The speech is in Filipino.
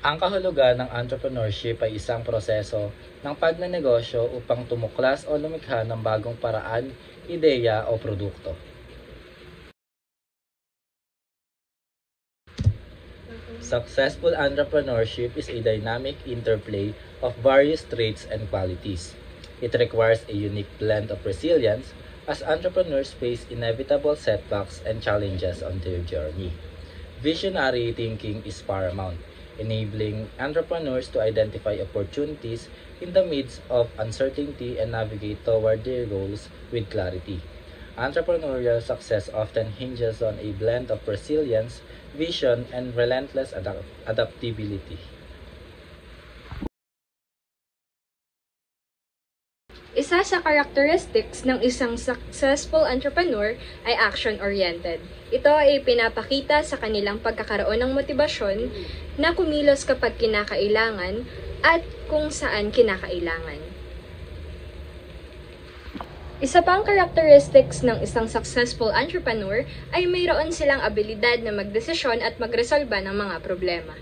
Ang kahulugan ng entrepreneurship ay isang proseso ng pagnenegosyo upang tumuklas o lumikha ng bagong paraan, ideya o produkto. Successful entrepreneurship is a dynamic interplay of various traits and qualities. It requires a unique blend of resilience as entrepreneurs face inevitable setbacks and challenges on their journey. Visionary thinking is paramount, enabling entrepreneurs to identify opportunities in the midst of uncertainty and navigate toward their goals with clarity. Entrepreneurial success often hinges on a blend of resilience, vision, and relentless adaptability. Isa sa characteristics ng isang successful entrepreneur ay action-oriented. Ito ay pinapakita sa kanilang pagkakaroon ng motibasyon na kumilos kapag kinakailangan at kung saan kinakailangan. Isa pang characteristics ng isang successful entrepreneur ay mayroon silang abilidad na magdesisyon at magresolba ng mga problema.